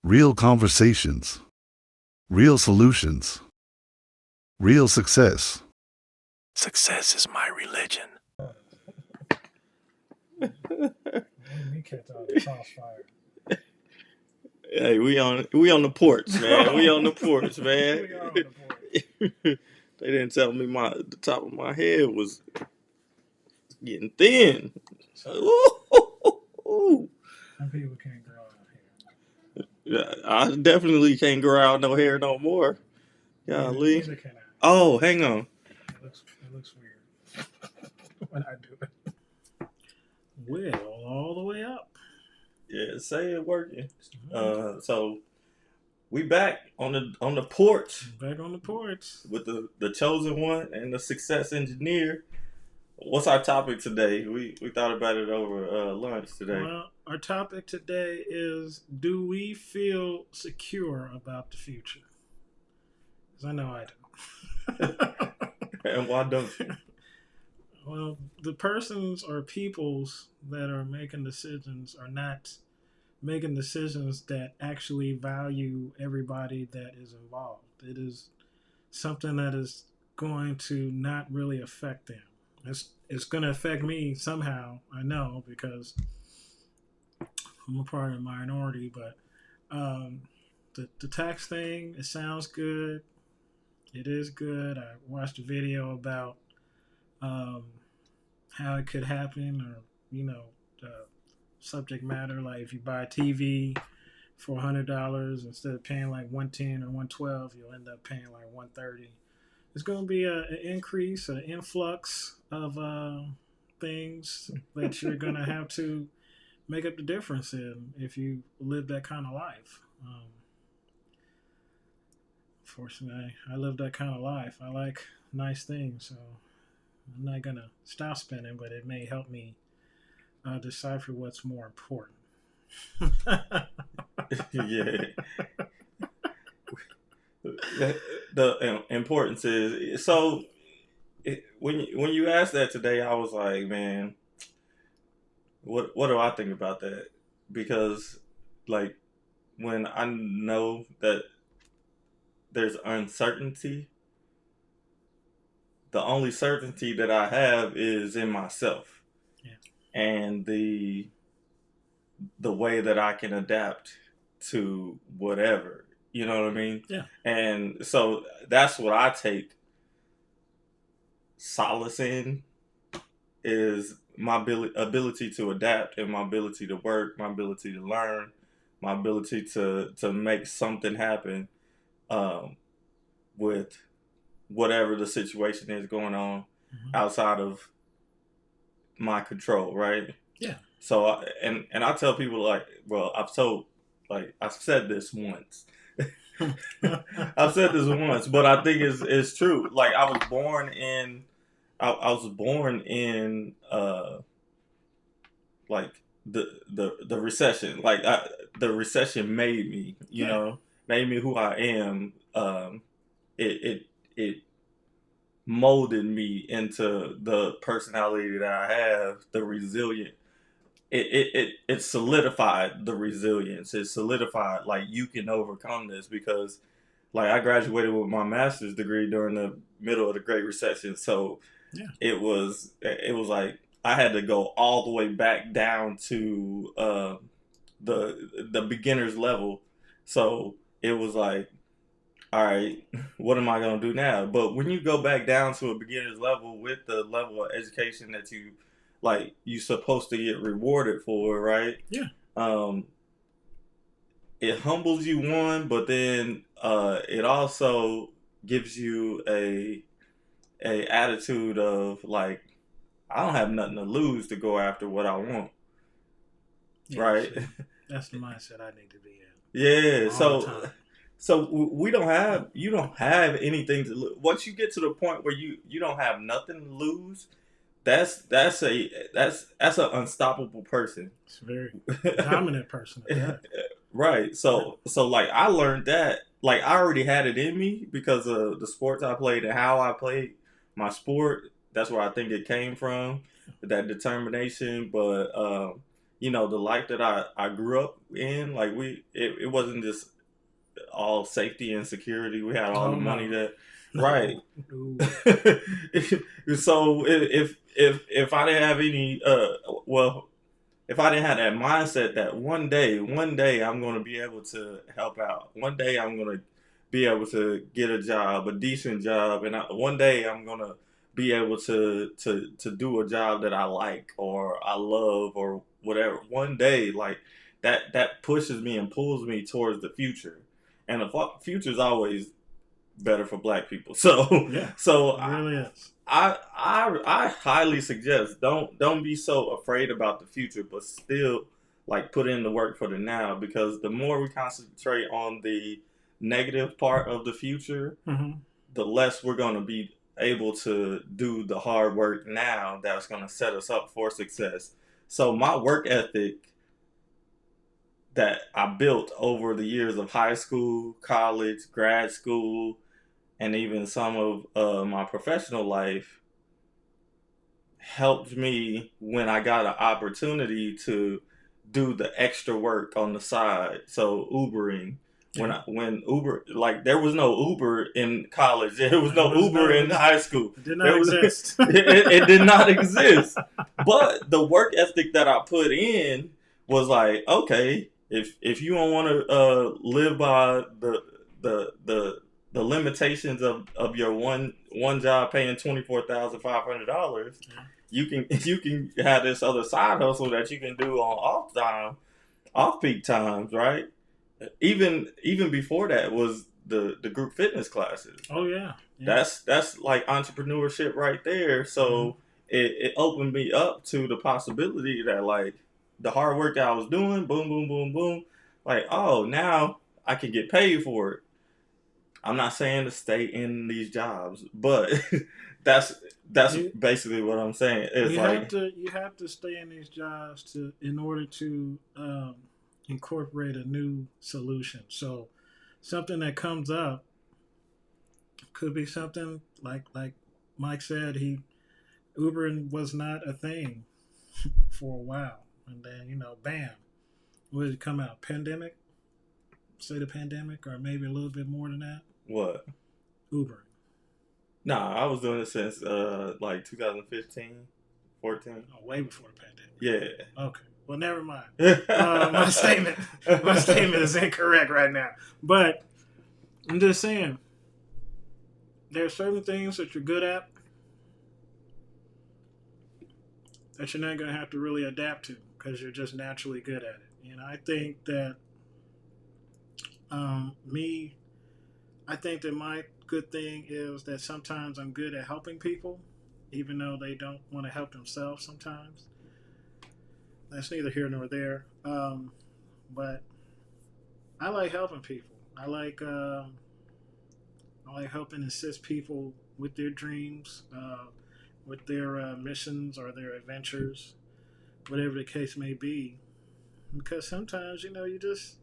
Real conversations. Real solutions. Real success. Success is my religion. Made me catch all the crossfire. Hey, we on the porch, man. We on the porch, man. We are on the porch. They didn't tell me the top of my head was getting thin. Ooh. Some people can't grow out here. Yeah, I definitely can't grow out no hair no more. Golly. Neither can I. Oh, hang on. It looks weird when I do it. Well, all the way up. Yeah, say it working. So we back on the porch Back on the porch with the chosen one and the success engineer. What's our topic today? We thought about it over lunch today. Well, our topic today is: do we feel secure about the future? Because I know I do. And why don't you? Well, the persons or peoples that are making decisions are not making decisions that actually value everybody that is involved. It is something that is going to not really affect them. It's going to affect me somehow, I know, because I'm a part of the minority, but the tax thing, it sounds good. It is good. I watched a video about how it could happen, or the subject matter, like if you buy a TV for $100 instead of paying like $110 or $112, you'll end up paying like $130. It's going to be an increase, an influx of things that you're going to have to make up the difference in if you live that kind of life. Fortunately, I live that kind of life. I like nice things, so I'm not going to stop spending, but it may help me decipher what's more important. Yeah. The importance is so. When you asked that today, I was like, man, what do I think about that? Because like when I know that there's uncertainty, the only certainty that I have is in myself. Yeah. And the way that I can adapt to whatever, you know what I mean? Yeah. And so that's what I take solace in, is my ability to adapt, and my ability to work, my ability to learn, my ability to make something happen with whatever the situation is going on outside of my control, right? Yeah. So and I tell people, like, well, I've said this once. I've said this once, but I think it's true. Like I was born in like the recession. Like the recession made me, made me who I am. It molded me into the personality that I have, the resilient. It solidified the resilience. It solidified, like, you can overcome this, because like I graduated with my master's degree during the middle of the Great Recession. So yeah. it was like I had to go all the way back down to the beginner's level. So it was like, all right, what am I going to do now? But when you go back down to a beginner's level with the level of education that you're supposed to get rewarded for, right? Yeah. It humbles you, one, but then it also gives you a attitude of like, I don't have nothing to lose to go after what I want. Yeah, right? See, that's the mindset I need to be in. Yeah. So you don't have anything to lose. Once you get to the point where you don't have nothing to lose, that's an unstoppable person. It's a very dominant person. Right. So like I learned that, like, I already had it in me because of the sports I played and how I played my sport. That's where I think it came from, that determination. But the life that I grew up in, like it wasn't just all safety and security. We had all Oh the money no. that, No. right. No. So if I didn't have any, well, if I didn't have that mindset that one day I'm going to be able to help out. One day I'm going to be able to get a job, a decent job, and one day I'm going to be able to do a job that I like or I love or whatever. One day, like that pushes me and pulls me towards the future, and the future is always better for Black people. So Yeah, so it really is. I highly suggest don't be so afraid about the future, but still like put in the work for the now, because the more we concentrate on the negative part of the future, Mm-hmm. the less we're going to be able to do the hard work now that's going to set us up for success. So my work ethic that I built over the years of high school, college, grad school, and even some of my professional life helped me when I got an opportunity to do the extra work on the side. So Ubering, Yeah. when Uber, like there was no Uber in college, there was no It was Uber no. in high school. It did not There was exist. it did not exist. But the work ethic that I put in was like, okay, if you don't want to live by the the limitations of your one job paying $24,500, you can have this other side hustle that you can do on off peak times, right? Even before that was the group fitness classes. Oh yeah. Yeah. That's like entrepreneurship right there. Mm-hmm. So it opened me up to the possibility that like the hard work that I was doing, boom, boom, boom, boom, like, oh, now I can get paid for it. I'm not saying to stay in these jobs, but that's that's You basically what I'm saying. It's like, you have to stay in these jobs to in order to incorporate a new solution. So something that comes up could be something like Mike said. Ubering was not a thing for a while, and then bam, what did it come out? Pandemic, say the pandemic, or maybe a little bit more than that. what? Ubering. Nah, I was doing it since like 2015, 14. Oh, way before the pandemic. Yeah. Okay. Well, never mind. My statement is incorrect right now. But I'm just saying, there are certain things that you're good at that you're not going to have to really adapt to because you're just naturally good at it. And I think that me, I think that my good thing is that sometimes I'm good at helping people, even though they don't want to help themselves sometimes. That's neither here nor there. But I like helping people. I like helping assist people with their dreams, with their missions or their adventures, whatever the case may be. Because sometimes, you just,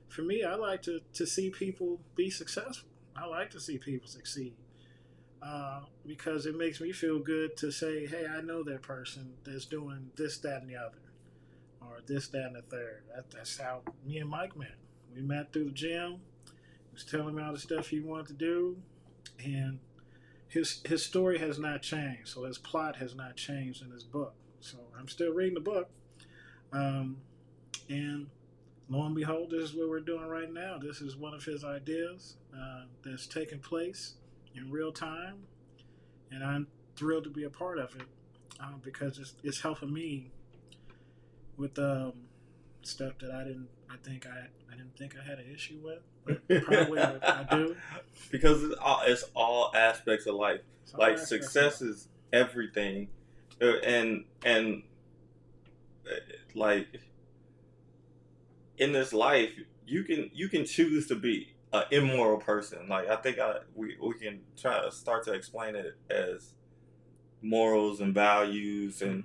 for me, I like to see people be successful. I like to see people succeed because it makes me feel good to say, hey, I know that person that's doing this, that, and the other, or this, that, and the third. That's how me and Mike met. We met through the gym. He was telling me all the stuff he wanted to do, and his story has not changed. So his plot has not changed in his book. So I'm still reading the book, and lo and behold, this is what we're doing right now. This is one of his ideas that's taking place in real time, and I'm thrilled to be a part of it because it's helping me with stuff that I didn't think I had an issue with, but probably I do. Because it's all aspects of life. Like success Life. is everything, and like in this life, you can choose to be an immoral person. Like I think we can try to start to explain it as morals and values and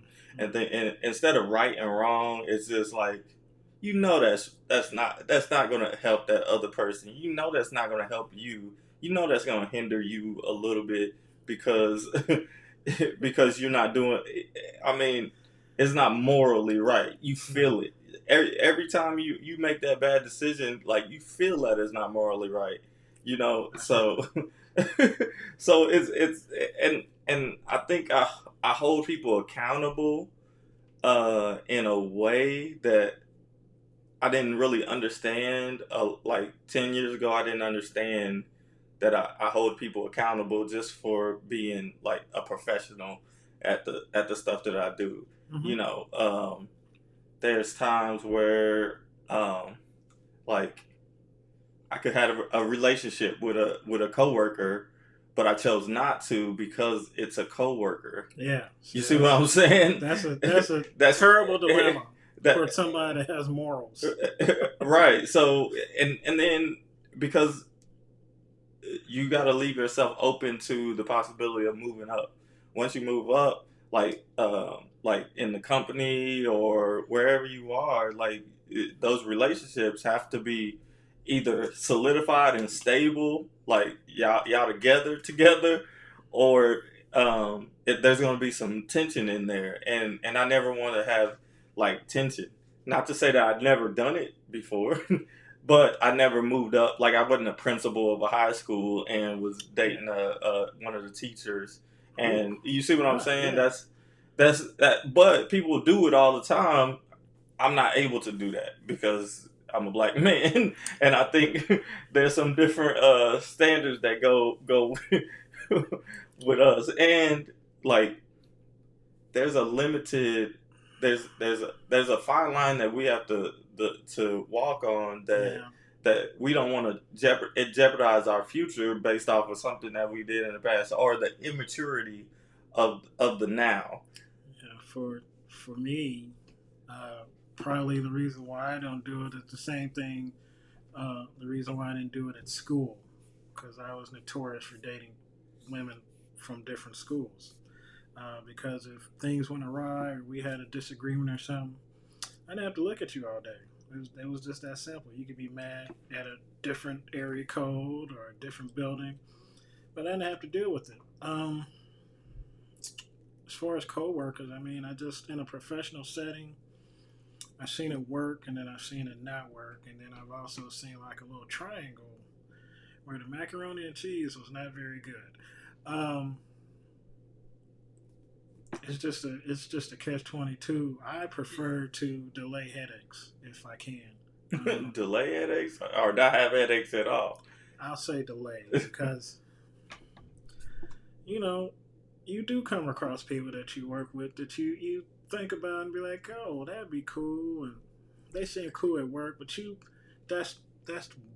instead of right and wrong, it's just like that's not going to help that other person. That's not going to help you. That's going to hinder you a little bit because because you're not doing. I mean, it's not morally right. You feel it every time you make that bad decision. Like you feel that it's not morally right. You know, so so it's and I think I hold people accountable in a way that I didn't really understand. Like 10 years ago, I didn't understand that I hold people accountable just for being like a professional at the stuff that I do. You know, there's times where like I could have a relationship with a coworker, but I chose not to because it's a coworker. Yeah. You see what I'm saying? That's a terrible dilemma for somebody that has morals. Right. So and then because you got to leave yourself open to the possibility of moving up. Once you move up, like in the company or wherever you are, like those relationships have to be either solidified and stable, like y'all together, or there's going to be some tension in there, and I never want to have like tension. Not to say that I'd never done it before, but I never moved up. Like I wasn't a principal of a high school and was dating one of the teachers. And you see what I'm saying? Yeah. That's that. But people do it all the time. I'm not able to do that because I'm a black man, and I think there's some different standards that go with us, and like there's a limited there's a fine line that we have to walk on that we don't want to jeopardize our future based off of something that we did in the past or the immaturity of the now. Yeah, for me, probably the reason why I don't do it is the same thing. The reason why I didn't do it at school, because I was notorious for dating women from different schools. Because if things went awry or we had a disagreement or something, I didn't have to look at you all day. It was just that simple. You could be mad at a different area code or a different building, but I didn't have to deal with it. As far as coworkers, I mean, I just in a professional setting, I've seen it work and then I've seen it not work, and then I've also seen like a little triangle where the macaroni and cheese was not very good. It's just a catch-22. I prefer to delay headaches if I can. Delay headaches or not have headaches at all. I'll say delay because you do come across people that you work with that you think about and be like, oh, that'd be cool, and they seem cool at work, but that's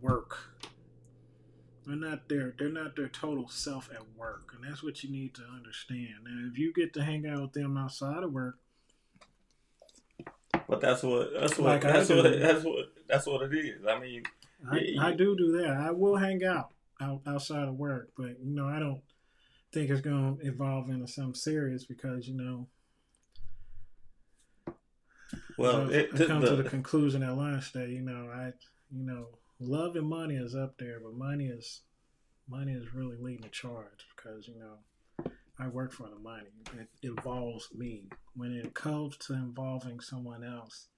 work. They're not their total self at work, and that's what you need to understand. Now, if you get to hang out with them outside of work, but that's what it is. I mean, I do that. I will hang out outside of work, but I don't think it's going to evolve into something serious because well, I come to the conclusion at lunch that love and money is up there, but money is really leading the charge because I work for the money. It involves me. When it comes to involving someone else,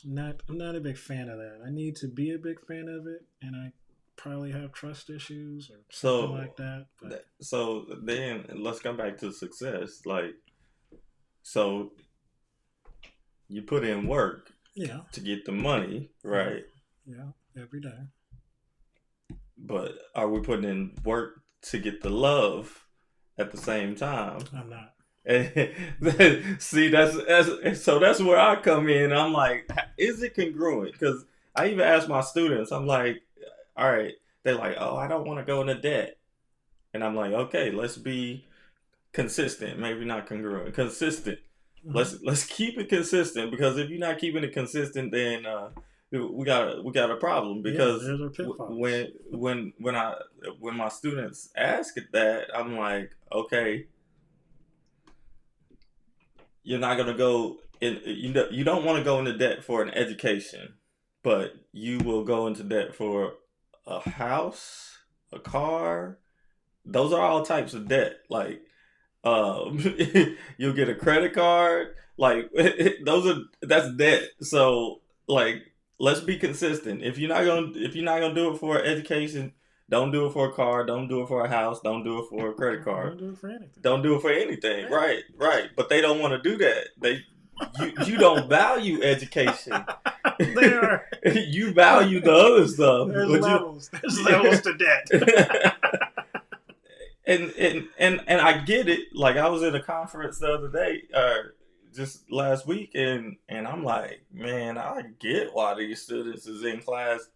I'm not a big fan of that. I need to be a big fan of it, and I probably have trust issues or something like that. But. So then let's come back to success. Like, so you put in work. Yeah. To get the money, right? Yeah, every day. But are we putting in work to get the love at the same time? I'm not. See, that's where I come in. I'm like, is it congruent? Because I even ask my students, I'm like, all right, they're like, oh, I don't want to go into debt. And I'm like, okay, let's be consistent. Maybe not congruent, consistent. Mm-hmm. Let's keep it consistent, because if you're not keeping it consistent, then we got a problem. Because when my students ask that, I'm like, okay, you're not gonna go in. You don't want to go into debt for an education, but you will go into debt for a house, a car. Those are all types of debt. Like, You'll get a credit card. Like that's debt. So like, let's be consistent. If you're not gonna do it for education, don't do it for a car. Don't do it for a house. Don't do it for a credit card. Don't do it for anything. Don't do it for anything. Right, right. But they don't want to do that. You don't value education. They are. You value the other stuff. There's levels. There's levels to debt. and I get it. Like, I was at a conference the other day, just last week, and I'm like, man, I get why these students is in class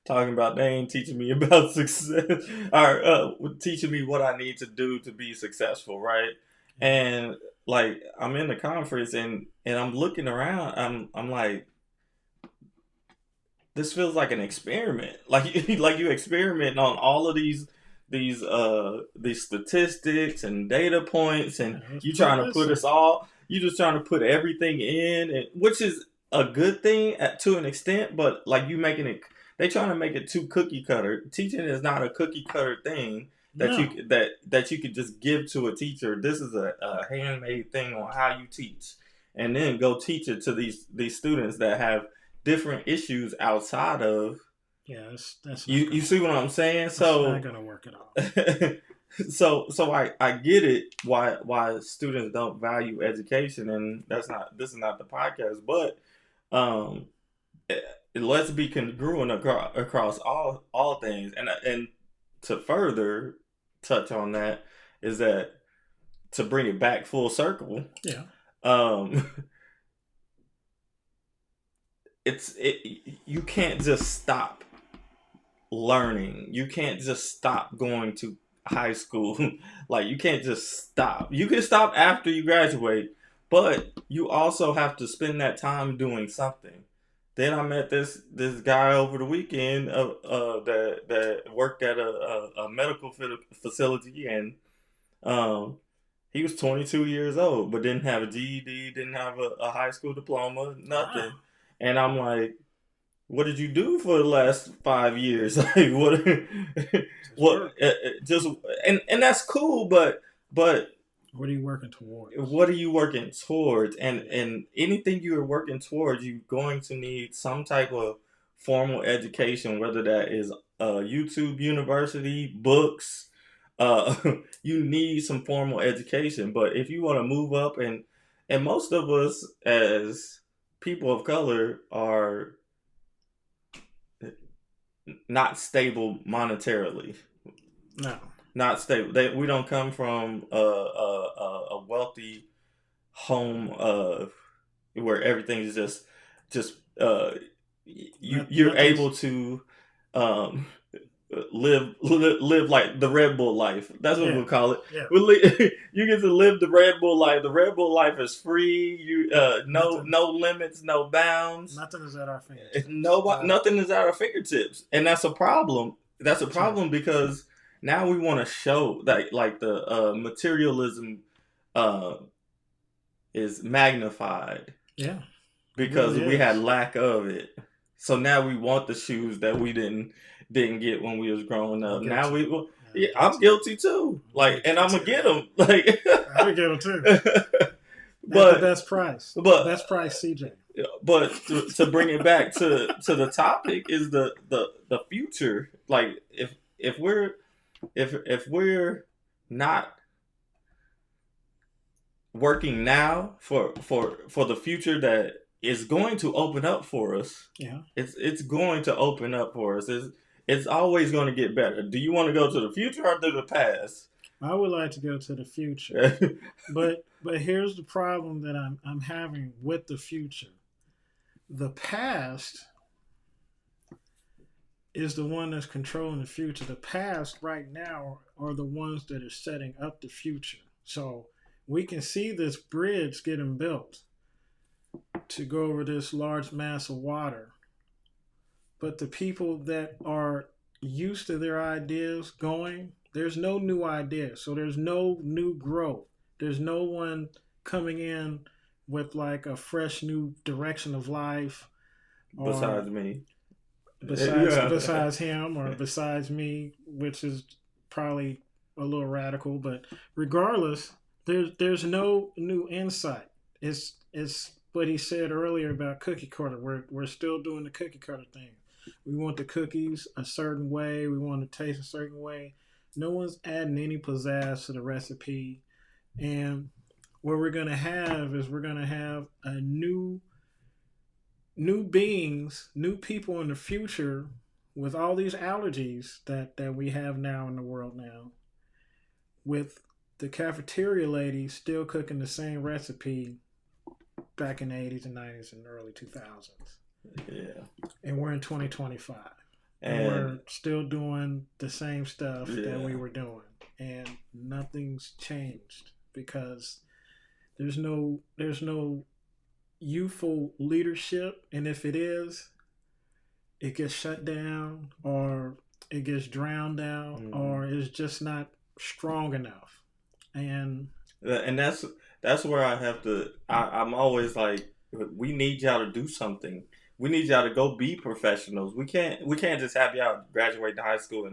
talking about they ain't teaching me about success, or teaching me what I need to do to be successful, right? And like, I'm in the conference, and I'm looking around, I'm like, this feels like an experiment. Like you experiment on all of these statistics and data points, and you trying to put us all. You just trying to put everything in, and, which is a good thing to an extent, but like, you making it. They trying to make it too cookie cutter. Teaching is not a cookie cutter thing that you could just give to a teacher. This is a handmade thing on how you teach, and then go teach it to these students that have different issues outside of. Yeah, that's you see what I'm saying? So not gonna work at all. so I get it why students don't value education, and this is not the podcast, but let's be congruent across all things, and to further touch on that is that, to bring it back full circle, you can't just stop learning. You can't just stop going to high school. Like, you can't just stop. You can stop after you graduate, but you also have to spend that time doing something. Then I met this guy over the weekend that worked at a medical facility, and he was 22 years old, but didn't have a GED, didn't have a high school diploma, nothing. Wow. And I'm like, what did you do for the last 5 years? Like, just and that's cool, but what are you working towards? What are you working towards? And anything you are working towards, you're going to need some type of formal education, whether that is YouTube University, books. You need some formal education. But if you want to move up, and most of us as people of color are not stable monetarily. No. Not stable. We don't come from a wealthy home where everything is just you're able to live like the Red Bull life. That's what we'll call it. Yeah. You get to live the Red Bull life. The Red Bull life is free. You no limits, no bounds. Nothing is at our fingertips. Nothing is at our fingertips, and that's a problem. That's a problem because now we want to show that, like, the materialism is magnified. Yeah. Because we had lack of it. So now we want the shoes that we didn't get when we was growing up. Now I'm guilty too. Like, and I'm gonna get them. Like, I'm gonna get them too. But the best price. But best price, CJ. But to bring it back to the topic is the future. Like, if we're not working now for the future that is going to open up for us. Yeah. It's going to open up for us. It's always going to get better. Do you want to go to the future or to the past? I would like to go to the future. but here's the problem that I'm having with the future. The past is the one that's controlling the future. The past right now are the ones that are setting up the future. So we can see this bridge getting built to go over this large mass of water. But the people that are used to their ideas going, there's no new ideas. So there's no new growth. There's no one coming in with like a fresh new direction of life. Besides me. Besides him or besides me, which is probably a little radical. But regardless, There's no new insight. It's what he said earlier about cookie cutter. We're still doing the cookie cutter thing. We want the cookies a certain way. We want to taste a certain way. No one's adding any pizzazz to the recipe. And what we're gonna have is we're gonna have a new beings, new people in the future with all these allergies that we have now in the world now, with the cafeteria lady still cooking the same recipe back in the 80s and 90s and early 2000s. Yeah. And we're in 2025. And we're still doing the same stuff Yeah. that we were doing. And nothing's changed because there's no youthful leadership, and if it is, it gets shut down or it gets drowned out or it's just not strong enough. And that's where I have to. I'm always like, we need y'all to do something. We need y'all to go be professionals. We can't just have y'all graduating high school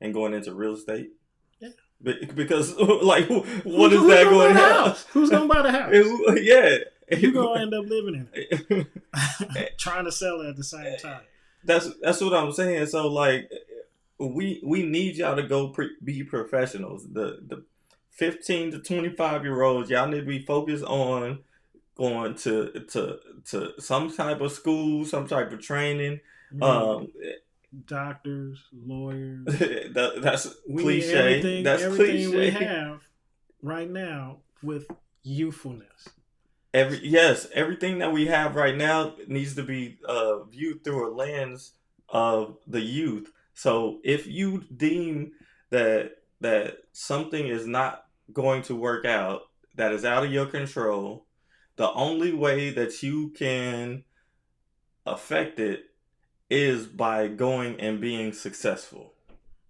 and going into real estate. Yeah. Because like, what is that going to help? Who's going to buy the house? Yeah. You're going to end up living in it. Trying to sell it at the same time. That's what I'm saying. So like, we need y'all to go be professionals. The 15 to 25-year-olds, y'all need to be focused on going to some type of school, some type of training. Doctors, lawyers. That's cliche. That's everything cliche. We have right now with youthfulness. Everything that we have right now needs to be viewed through a lens of the youth. So if you deem that something is not going to work out, that is out of your control, the only way that you can affect it is by going and being successful.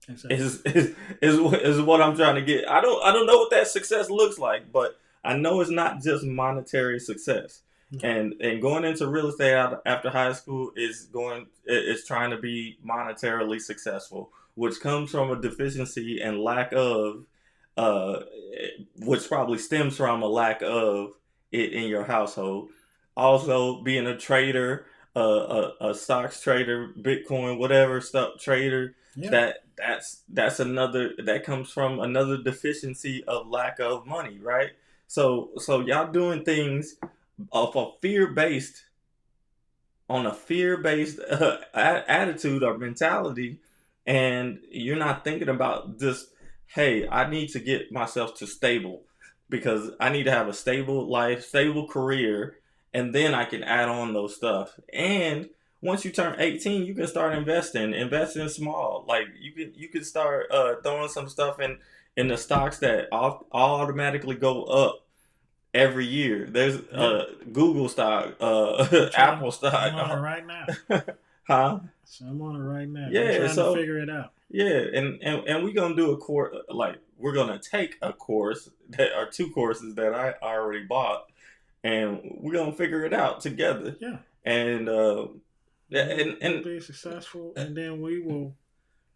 Exactly. Is what I'm trying to get. I don't know what that success looks like, but I know it's not just monetary success. No. And going into real estate after high school is trying to be monetarily successful, which comes from a deficiency and lack of, which probably stems from a lack of it in your household. Also, being a trader, a stocks trader, Bitcoin, whatever stuff trader. Yeah. That's another, that comes from another deficiency of lack of money, right? So y'all doing things off of fear-based attitude or mentality, and you're not thinking about just, hey, I need to get myself to stable because I need to have a stable life, stable career, and then I can add on those stuff. And once you turn 18, you can start investing small. Like you can start throwing some stuff in the stocks that automatically go up every year. There's Google stock, Apple stock. I'm on it right now. Huh? So I'm on it right now. Yeah, I'm trying to figure it out. Yeah, and we're gonna do a course. Like, we're gonna take a course that are 2 courses that I already bought, and we're gonna figure it out together. Yeah. And we'll be successful, and then we will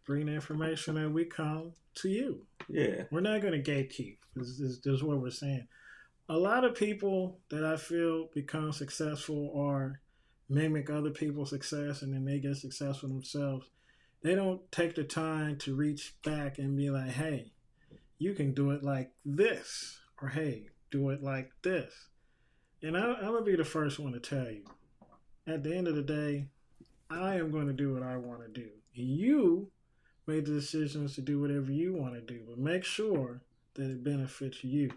bring the information that we come to you. Yeah. We're not gonna gatekeep. This is what we're saying. A lot of people that I feel become successful or mimic other people's success and then they get successful themselves. They don't take the time to reach back and be like, hey, you can do it like this, or hey, do it like this. And I'm going to be the first one to tell you, at the end of the day, I am going to do what I want to do. You make the decisions to do whatever you want to do, but make sure that it benefits you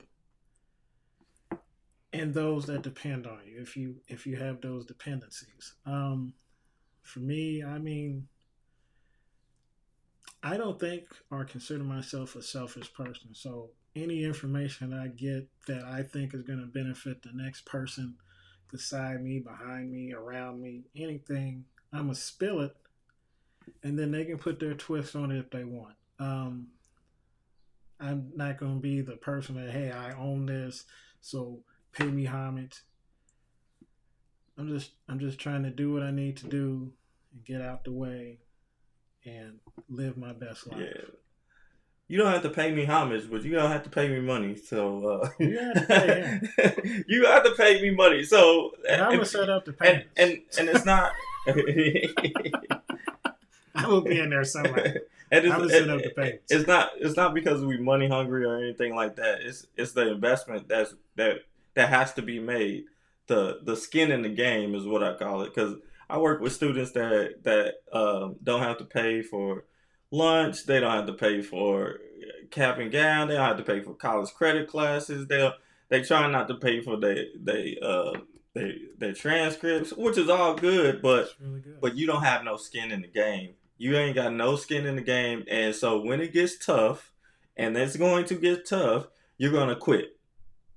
and those that depend on you, if you have those dependencies. For me, I mean, I don't think or consider myself a selfish person. So any information I get that I think is going to benefit the next person beside me, behind me, around me, anything, I'm going to spill it, and then they can put their twist on it if they want. I'm not going to be the person that, hey, I own this, so pay me homage. I'm just trying to do what I need to do and get out the way and live my best life. you don't have to pay me homage, but you don't have to pay me money. So You have to pay him. you have to pay me money. So And I'm gonna set up the payments. and it's not. I will be in there somewhere. And I'm gonna set up the payments. it's not because we money hungry or anything like that. It's the investment that has to be made. The skin in the game is what I call it, because I work with students that don't have to pay for lunch. They don't have to pay for cap and gown. They don't have to pay for college credit classes. They try not to pay for their transcripts, which is all good, It's really good. but you don't have no skin in the game. You ain't got no skin in the game, and so when it gets tough, and it's going to get tough, you're gonna quit.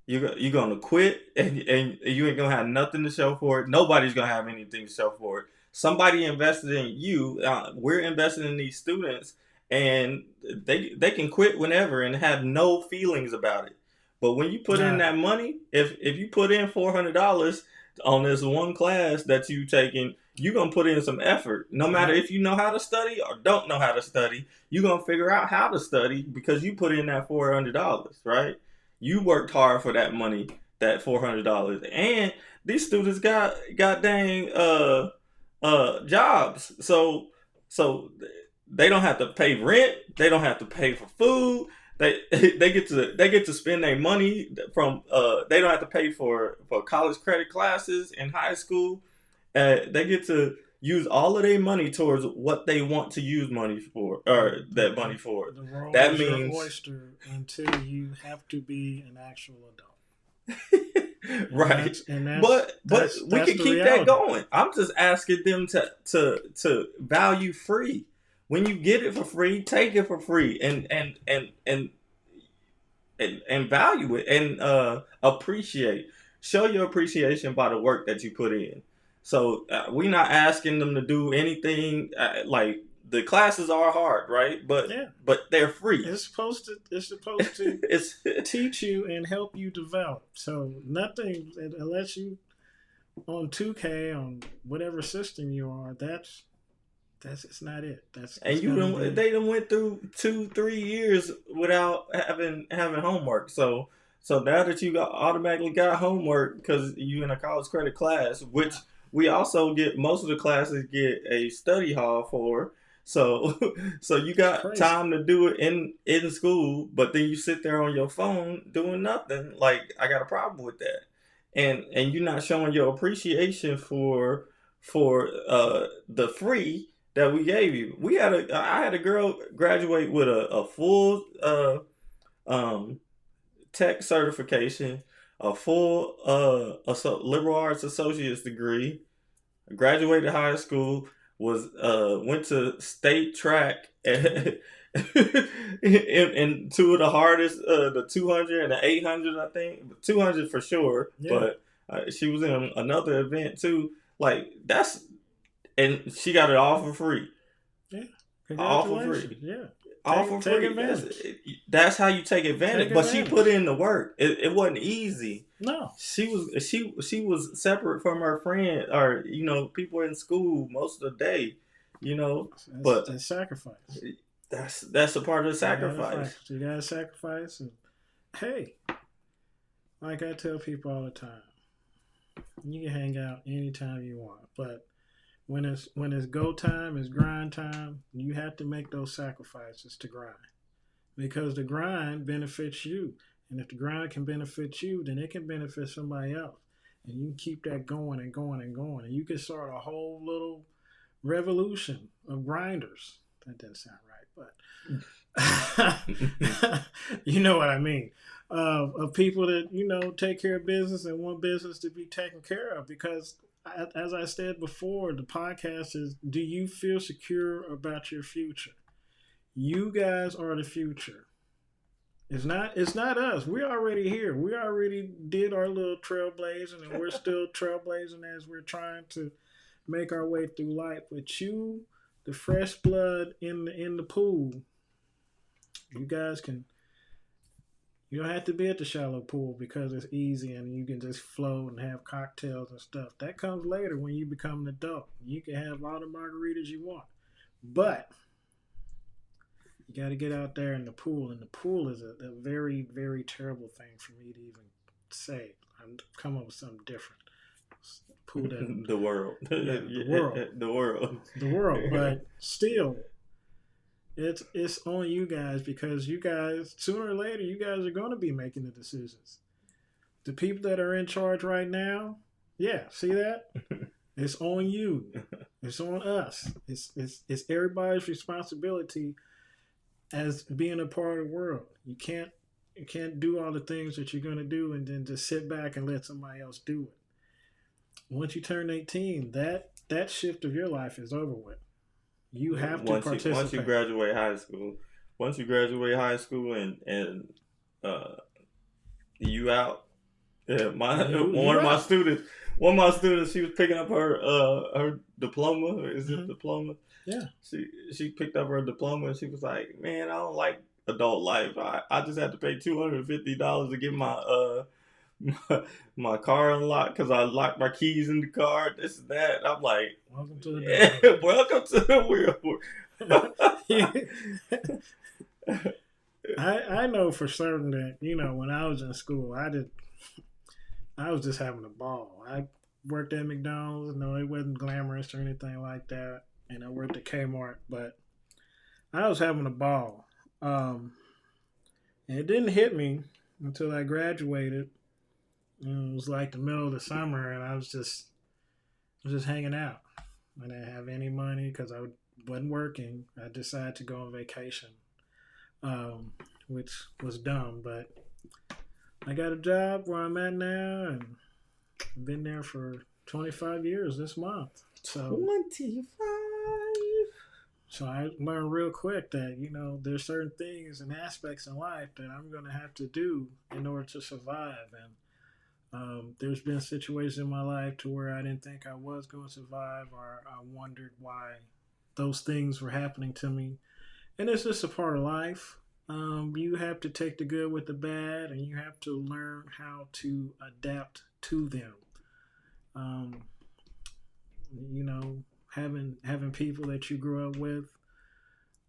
You're gonna quit, and you ain't gonna have nothing to show for it. Nobody's gonna have anything to show for it. Somebody invested in you. We're investing in these students, and they can quit whenever and have no feelings about it. But when you put in that money, if you put in $400 on this one class that you taking, you're gonna put in some effort. No matter if you know how to study or don't know how to study, you're gonna figure out how to study because you put in that $400, right? You worked hard for that money, that $400, and these students got dang jobs, so they don't have to pay rent, they don't have to pay for food. They get to spend their money from they don't have to pay for college credit classes in high school. They get to use all of their money towards what they want to use money for, or that money for. The world That is your means oyster until you have to be an actual adult. right. But We can keep that going. I'm just asking them to value free. When you get it for free, take it for free, and value it, and appreciate. Show your appreciation by the work that you put in. So we're not asking them to do anything like the classes are hard, right? But they're free. It's supposed to It's teach you and help you develop. So nothing unless you on 2K on whatever system you are, that's it's not it. And they done went through 2-3 years without having homework. So now that you automatically got homework because you in a college credit class, which we also get, most of the classes get a study hall for. So you got time to do it in school, but then you sit there on your phone doing nothing. Like, I got a problem with that. And you're not showing your appreciation for the free that we gave you. I had a girl graduate with a full tech certification, a full liberal arts associate's degree, graduated high school, went to state track in two of the hardest, the 200 and the 800, I think 200 for sure. Yeah. But she was in another event too. Like, and she got it all for free. Yeah. All for free. Yeah. All for free. That's how you take advantage. But she put in the work. It wasn't easy. No. She was separate from her friend, or people in school most of the day. That's sacrifice. That's a part of the sacrifice. You gotta sacrifice. And hey, like I tell people all the time, you can hang out anytime you want, but when it's go time, it's grind time, you have to make those sacrifices to grind, because the grind benefits you, and if the grind can benefit you, then it can benefit somebody else, and you keep that going and going and going, and you can start a whole little revolution of grinders. That doesn't sound right, but you know what I mean. Of people that take care of business and want business to be taken care of, because as I said before, the podcast is, do you feel secure about your future? You guys are the future. It's not us. We're already here. We already did our little trailblazing, and we're still trailblazing as we're trying to make our way through life. But you, the fresh blood in the pool, you guys can. You don't have to be at the shallow pool because it's easy and you can just float and have cocktails and stuff. That comes later when you become an adult. You can have all the margaritas you want. But You got to get out there in the pool, and the pool is a very, very terrible thing for me to even say. I'm come up with something different. Pool that, The world. yeah, the world, The world. the world. But still, it's on you guys, because you guys, sooner or later, you guys are going to be making the decisions. The people that are in charge right now, yeah, see that? It's on you. It's on us. It's everybody's responsibility as being a part of the world. You can't do all the things that you're going to do and then just sit back and let somebody else do it. Once you turn 18, that shift of your life is over with. You have to participate. Once you graduate high school, and you out. Yeah, one of my students, she was picking up her diploma. Is it diploma? Yeah. She picked up her diploma and she was like, "Man, I don't like adult life. I just had to pay $250 to get my car unlocked because I locked my keys in the car. This and that." I'm like, welcome to the welcome to the world. I know for certain that, when I was in school, I was just having a ball. I worked at McDonald's. No, it wasn't glamorous or anything like that. And I worked at Kmart, but I was having a ball. And it didn't hit me until I graduated. And it was like the middle of the summer, and I was just hanging out. I didn't have any money because I wasn't working. I decided to go on vacation, which was dumb, but I got a job where I'm at now, and I've been there for 25 years this month. So 25. So I learned real quick that, there's certain things and aspects in life that I'm going to have to do in order to survive. And there's been situations in my life to where I didn't think I was going to survive, or I wondered why those things were happening to me. And it's just a part of life. You have to take the good with the bad, and you have to learn how to adapt to them. Having people that you grew up with,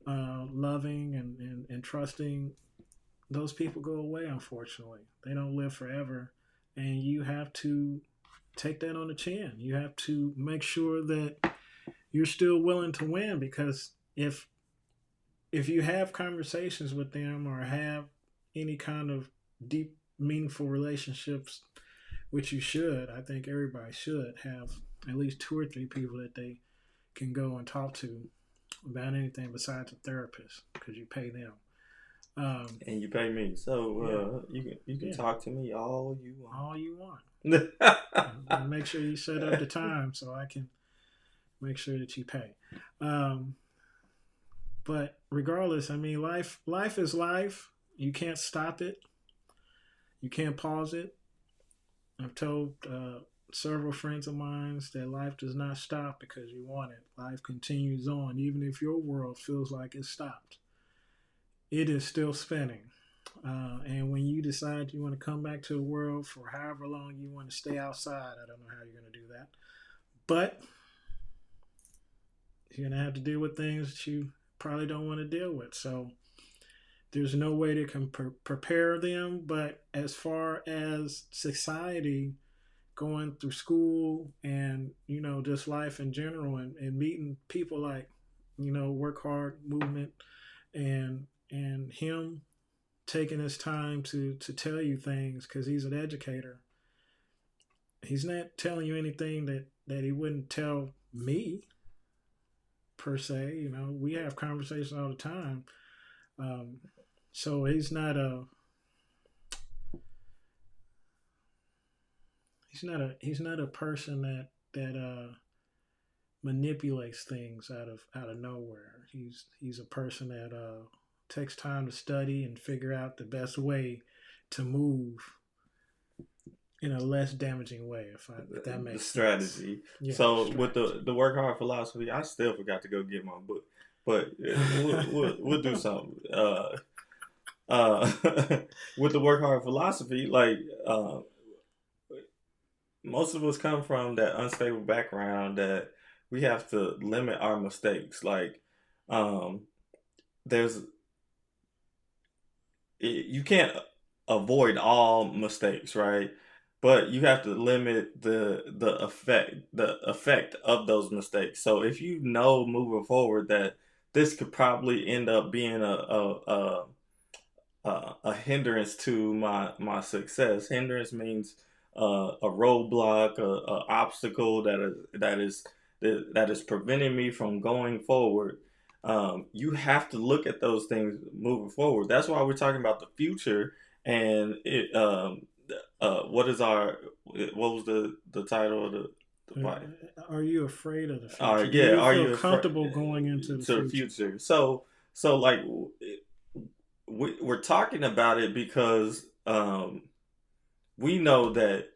loving and trusting, those people go away, unfortunately. They don't live forever. And you have to take that on the chin. You have to make sure that you're still willing to win, because if you have conversations with them or have any kind of deep, meaningful relationships, which you should, I think everybody should have at least 2 or 3 people that they can go and talk to about anything besides a therapist, because you pay them. And you pay me, so you can talk to me all you want. All you want. And make sure you set up the time so I can make sure that you pay. But regardless, I mean, life is life. You can't stop it. You can't pause it. I've told several friends of mine that life does not stop because you want it. Life continues on, even if your world feels like it's stopped. It is still spinning. And when you decide you want to come back to the world for however long you want to stay outside, I don't know how you're going to do that. But you're going to have to deal with things that you probably don't want to deal with. So there's no way to prepare them. But as far as society, going through school and, just life in general, and meeting people like, Work Hard movement, and him taking his time to tell you things, because he's an educator. He's not telling you anything that he wouldn't tell me, per se. We have conversations all the time. So he's not a person that manipulates things out of nowhere. He's a person that takes time to study and figure out the best way to move in a less damaging way, if that makes strategy. Sense. Yeah, so strategy. With the work hard philosophy, I still forgot to go get my book, but we'll do something. With the work hard philosophy, like most of us come from that unstable background that we have to limit our mistakes. Like there's you can't avoid all mistakes, right? But you have to limit the effect of those mistakes. So if you know moving forward that this could probably end up being a hindrance to my success. Hindrance means a roadblock, a obstacle that is preventing me from going forward. You have to look at those things moving forward. That's why we're talking about the future. And what is what was the title of the body? Are you afraid of the All future? right, Do yeah. you Are feel you afraid comfortable going into the to the future? future? So like we're talking about it because we know that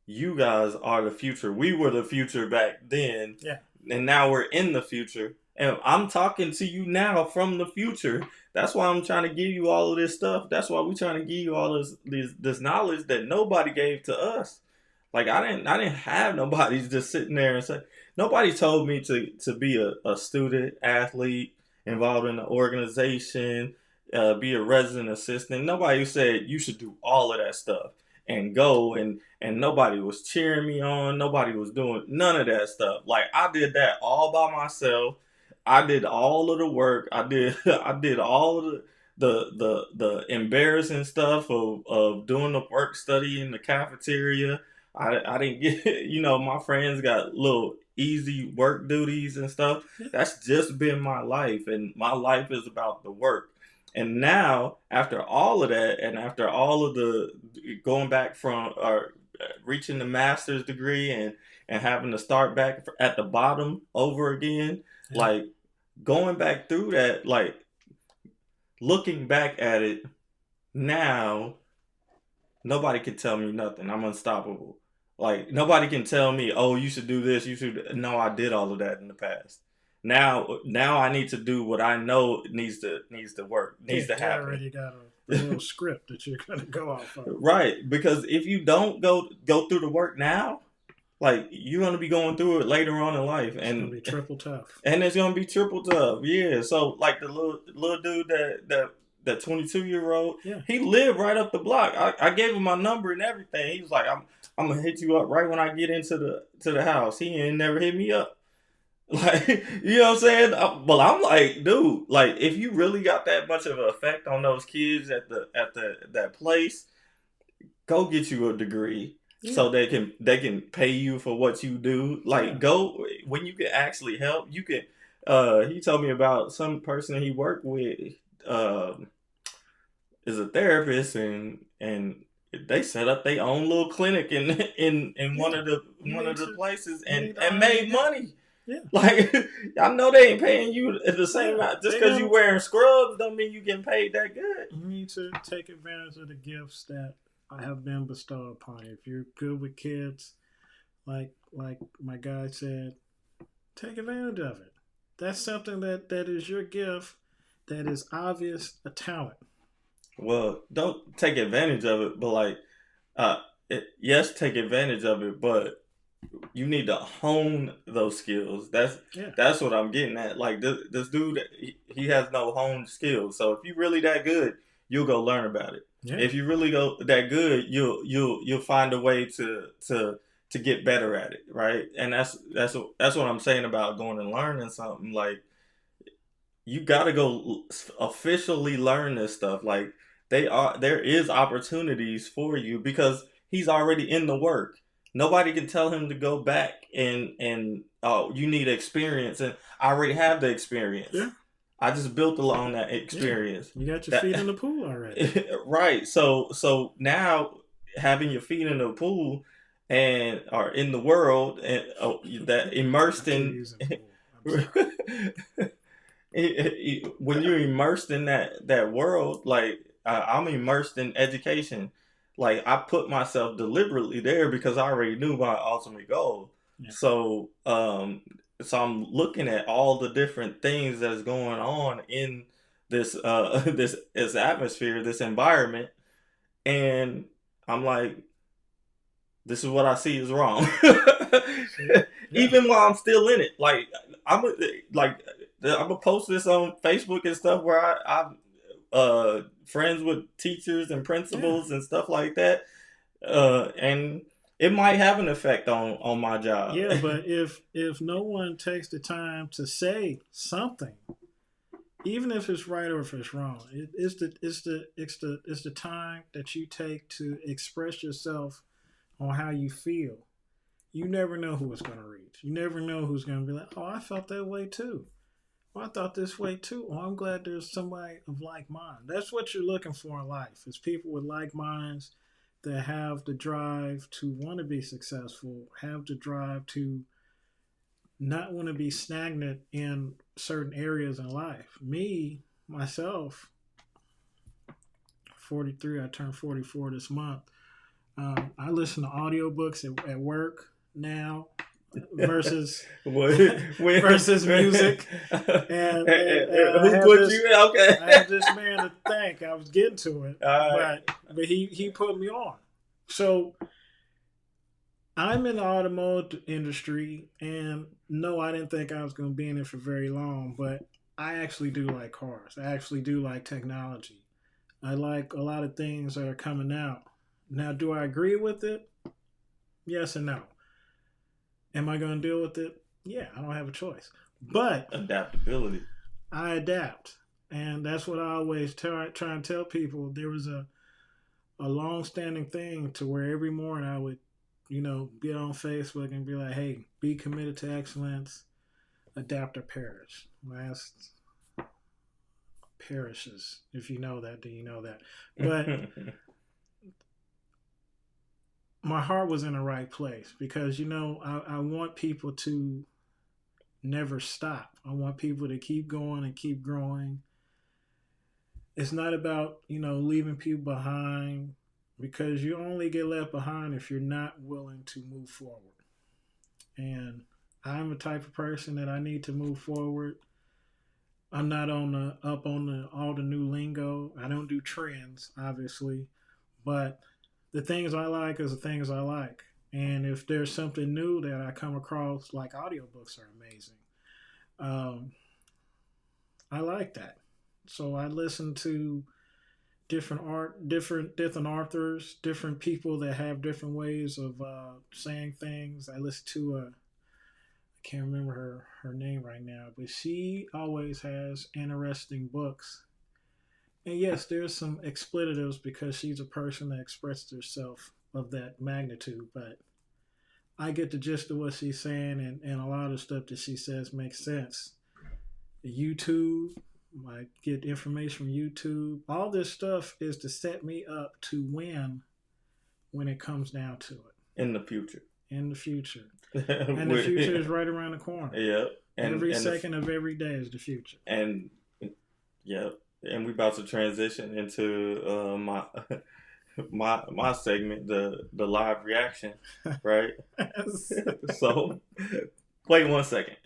you guys are the future. We were the future back then, Yeah. and now we're in the future. And I'm talking to you now from the future. That's why I'm trying to give you all of this stuff. That's why we're trying to give you all this knowledge that nobody gave to us. Like I didn't have nobody just sitting there and say nobody told me to be a student athlete involved in an organization, be a resident assistant. Nobody said you should do all of that stuff and go and nobody was cheering me on. Nobody was doing none of that stuff. Like I did that all by myself. I did all of the work. I did all of the embarrassing stuff of doing the work study in the cafeteria. I didn't get my friends got little easy work duties and stuff. That's just been my life, and my life is about the work. And now, after all of that, and after all of the going back from or reaching the master's degree and having to start back at the bottom over again, Yeah. like going back through that, like looking back at it now, nobody can tell me nothing. I'm unstoppable. Like nobody can tell me, "Oh, you should do this. You should." No, I did all of that in the past. Now I need to do what I know needs to work, needs to You happen. already got a little script that you're going to go off of. Right, because if you don't go through the work now, like you're gonna be going through it later on in life, It's going to be triple tough. and it's gonna be triple tough. Yeah. So like the little dude that 22-year-old, Yeah. he lived right up the block. I gave him my number and everything. He was like, I'm gonna hit you up right when I get into the house. He ain't never hit me up. Like, you know what I'm saying? Well, I'm like, dude, like if you really got that much of an effect on those kids at that place, go get you a degree. Yeah. So they can pay you for what you do. Like Yeah. go when you can actually help. You can. He told me about some person he worked with is a therapist and they set up their own little clinic in one of the places and made money. Yeah. Like I know they ain't paying you the same amount just because you don't- wearing scrubs don't mean you getting paid that good. You need to take advantage of the gifts that have been bestowed upon you. If you're good with kids, like my guy said, take advantage of it. That's something that is your gift, that is obvious a talent. Well, don't take advantage of it, but like, yes, take advantage of it, but you need to hone those skills. That's what I'm getting at. Like this dude, he has no honed skills. So if you really that good, you'll go learn about it. Yeah. If you really go that good, you'll find a way to get better at it, right? And that's what I'm saying about going and learning something. Like you got to go officially learn this stuff. Like there is opportunities for you because he's already in the work. Nobody can tell him to go back and oh, you need experience, and I already have the experience. Yeah. I just built along that experience. You got your feet in the pool already. Right. So now having your feet in the pool and or in the world and that immersed in when you're immersed in that world, like I'm immersed in education. Like I put myself deliberately there because I already knew my ultimate goal. Yeah. So I'm looking at all the different things that's going on in this this atmosphere, this environment, and I'm like, this is what I see is wrong. Even while I'm still in it, like I'm gonna post this on Facebook and stuff where friends with teachers and principals and stuff like that, and it might have an effect on my job. Yeah, but if no one takes the time to say something, even if it's right or if it's wrong, it's the time that you take to express yourself on how you feel. You never know who it's going to reach. You never know who's going to be like, "Oh, I felt that way too. Well, I thought this way too. Oh, I'm glad there's somebody of like mind." That's what you're looking for in life. Is people with like minds that have the drive to want to be successful, have the drive to not want to be stagnant in certain areas in life. Me, myself, 43, I turned 44 this month. I listen to audiobooks at work now versus versus music. And Who put you in? Okay. I have this man to thank. I was getting to it, Right. but he put me on. So I'm in the automotive industry, and no, I didn't think I was going to be in it for very long, but I actually do like cars. I actually do like technology. I like a lot of things that are coming out. Now, do I agree with it? Yes and no. Am I going to deal with it? Yeah, I don't have a choice. But Adaptability. I adapt. And that's what I always try and tell people. There was a long-standing thing to where every morning I would, get on Facebook and be like, hey, be committed to excellence, adapt or perish. Last perishes. If you know that, then you know that. But my heart was in the right place because, I want people to never stop. I want people to keep going and keep growing. It's not about, leaving people behind because you only get left behind if you're not willing to move forward. And I'm the type of person that I need to move forward. I'm not on all the new lingo. I don't do trends, obviously, but the things I like is the things I like. And if there's something new that I come across, like audiobooks are amazing. Um, I like that. So I listen to different authors, different people that have different ways of saying things. I listen to I can't remember her name right now, but she always has interesting books. And yes, there's some expletives because she's a person that expressed herself of that magnitude, but I get the gist of what she's saying, and a lot of stuff that she says makes sense. YouTube, I get information from YouTube. All this stuff is to set me up to win when it comes down to it. In the future. In the future. And the future is right around the corner. Yep. Every second of every day is the future. And yep. And we about to transition into my segment, the live reaction, right? So play 1 second.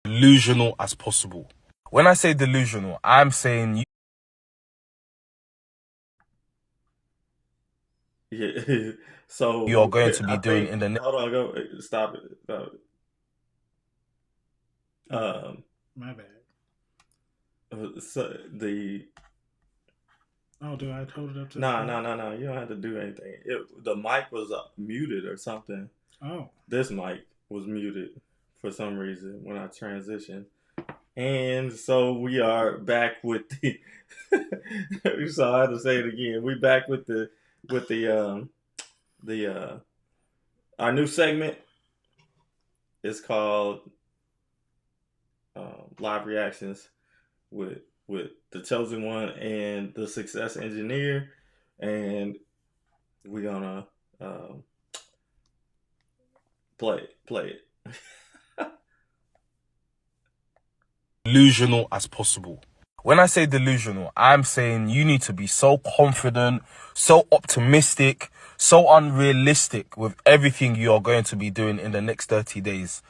Delusional as possible. When I say delusional, I'm saying Yeah. So you're going to be I doing think. in the Hold on. Go. Stop it. Stop it. My bad. So the Oh, do I hold it up to no. the You don't have to do anything. The mic was muted or something. Oh. This mic was muted for some reason when I transitioned. And so we are back with the so I had to say it again. We back with the our new segment. It's called live reactions with the chosen one and the success engineer, and we're gonna play it. delusional as possible. When I say delusional, I'm saying you need to be so confident, so optimistic, so unrealistic with everything you are going to be doing in the next 30 days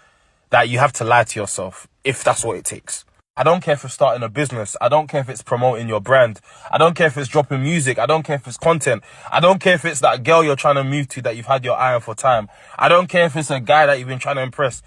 that you have to lie to yourself if that's what it takes. I don't care if it's starting a business. I don't care if it's promoting your brand. I don't care if it's dropping music. I don't care if it's content. I don't care if it's that girl you're trying to move to that you've had your eye on for time. I don't care if it's a guy that you've been trying to impress.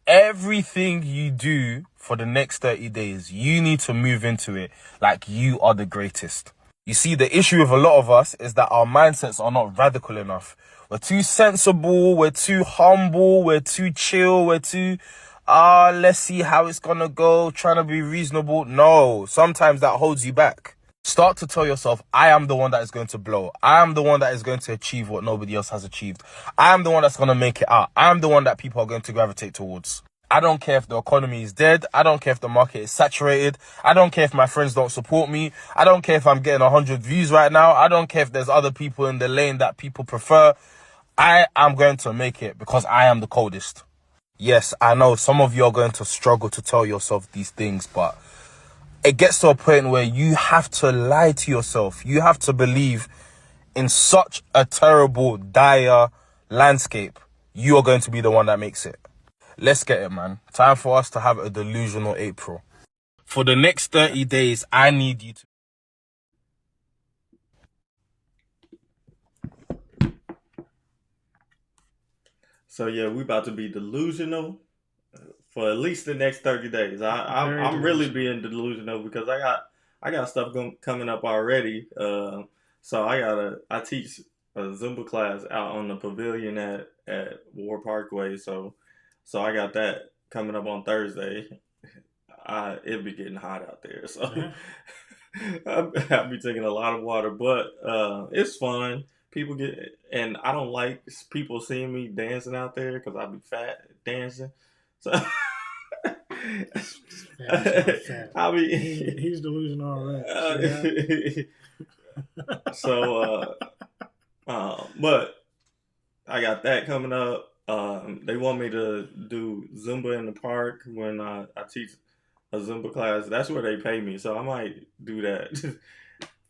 Everything you do for the next 30 days, you need to move into it like you are the greatest. You see, the issue with a lot of us is that our mindsets are not radical enough. We're too sensible, we're too humble, we're too chill, we're too, let's see how it's gonna go, trying to be reasonable. No, sometimes that holds you back. Start to tell yourself, I am the one that is going to blow. I am the one that is going to achieve what nobody else has achieved. I am the one that's going to make it out. I am the one that people are going to gravitate towards. I don't care if the economy is dead. I don't care if the market is saturated. I don't care if my friends don't support me. I don't care if I'm getting 100 views right now. I don't care if there's other people in the lane that people prefer. I am going to make it because I am the coldest. Yes, I know some of you are going to struggle to tell yourself these things, but it gets to a point where you have to lie to yourself. You have to believe in such a terrible, dire landscape, you are going to be the one that makes it. Let's get it, man. Time for us to have a delusional April. For the next 30 days, I need you to... So yeah, we about to be delusional for at least the next 30 days. I'm really being delusional because I got stuff coming up already. So I teach a Zumba class out on the pavilion at War Parkway. So I got that coming up on Thursday. It'll be getting hot out there, so I'll be taking a lot of water, but it's fun. People and I don't like people seeing me dancing out there because I be fat dancing. So I'll be. He's delusional already. So, but I got that coming up. They want me to do Zumba in the park when I teach a Zumba class. That's where they pay me, so I might do that.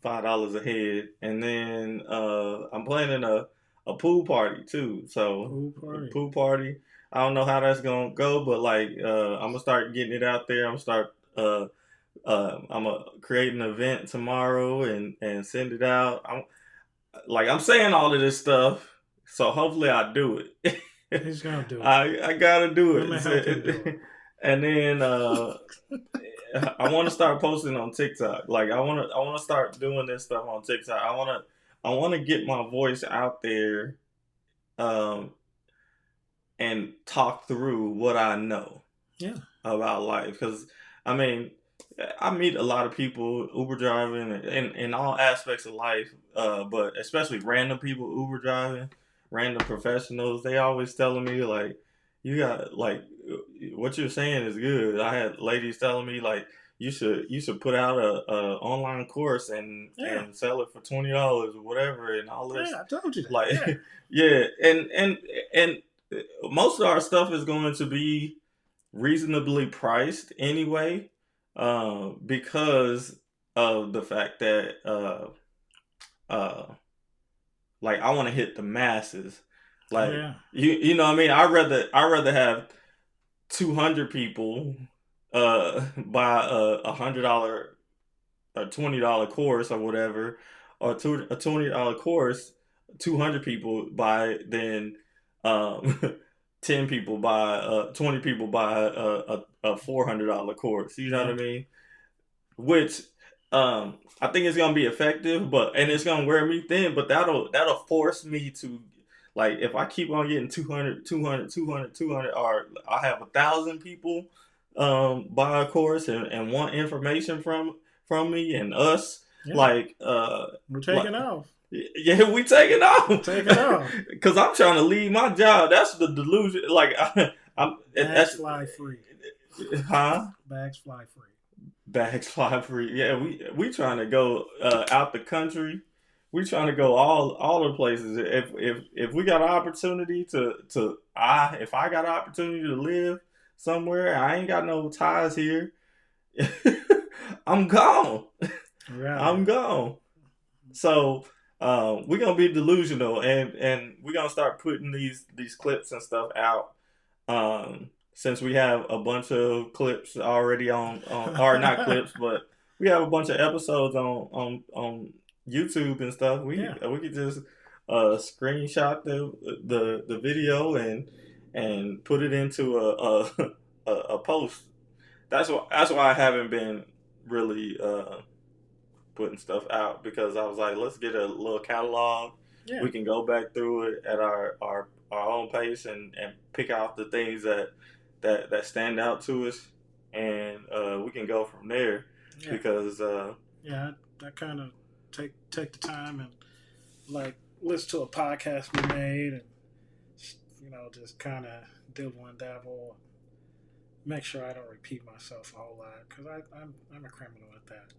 $5 a head, and then I'm planning a pool party too. So pool party. I don't know how that's gonna go, but like I'm gonna start getting it out there. I'm gonna create an event tomorrow and send it out. I'm saying all of this stuff, so hopefully I do it. He's gonna do it. I gotta do it. And then I want to start posting on TikTok. Like I want to start doing this stuff on TikTok. I want to get my voice out there, and talk through what I know. Yeah. About life, because I mean, I meet a lot of people Uber driving in all aspects of life, but especially random people Uber driving, random professionals. They always telling me like, you got like, what you're saying is good. I had ladies telling me like, you should put out a online course and sell it for $20 or whatever and all this. Yeah, I told you that. Like, yeah, and most of our stuff is going to be reasonably priced anyway, because of the fact that like I want to hit the masses. Like you know what I mean? I'd rather have 200 people buy a $100 or $20 course or whatever, or a $20 course, 200 people buy than 10 people buy 20 people buy a $400 course. You know what I mean? Which I think it's gonna be effective, and it's gonna wear me thin. But that'll force me to, like, if I keep on getting 200, or I have 1,000 people buy a course and want information from me and us, like we're taking off. Yeah, we taking off. Taking off. Because I'm trying to leave my job. That's the delusion. Like, bags fly free. Huh? Bags fly free. Bags fly free. Yeah, we trying to go out the country. We trying to go all the places. If we got an opportunity if I got an opportunity to live somewhere, I ain't got no ties here. I'm gone. Right. I'm gone. So we're gonna be delusional, and we're gonna start putting these clips and stuff out. Since we have a bunch of clips already on or not clips, but we have a bunch of episodes on YouTube and stuff. Yeah. We could just screenshot the video and put it into a post. That's why I haven't been really putting stuff out, because I was like, let's get a little catalog. Yeah. We can go back through it at our own pace and pick out the things that stand out to us, and we can go from there. Yeah. Because yeah, I kind of take the time and like listen to a podcast we made, and just kind of dibble and dabble, and make sure I don't repeat myself a whole lot, because I'm a criminal at that.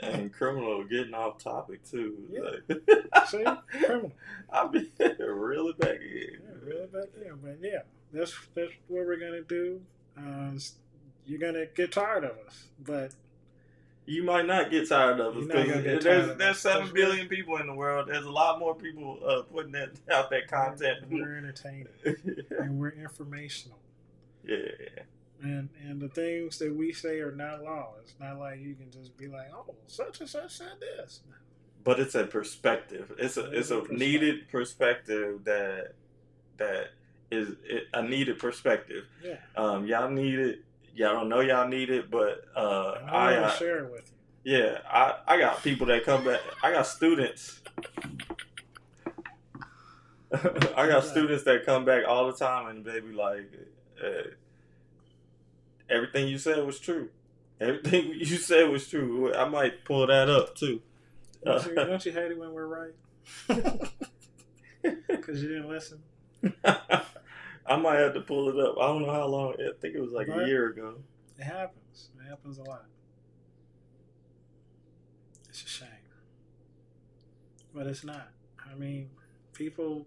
and criminal getting off topic too. Yeah. Like, See, criminal. I'll be really back in. Yeah, really back in, but yeah, that's what we're gonna do. You're gonna get tired of us, but You might not get tired of us, you're not gonna get because tired of there's us, 7 'cause billion people in the world. There's a lot more people putting out that content. We're entertaining and we're informational. Yeah. And the things that we say are not law. It's not like you can just be like, oh, such and such said this. But it's a perspective. It's a needed perspective that is a needed perspective. Yeah. Y'all need it. Y'all don't know y'all need it, but I want to share it with you. Yeah, I got people that come back. I got students. I got students that come back all the time, and they be like, everything you said was true. Everything you said was true. I might pull that up too. Don't you hate it when we're right? Because you didn't listen. I might have to pull it up. I don't know how long. I think it was like a year ago. It happens. It happens a lot. It's a shame. But it's not. I mean, people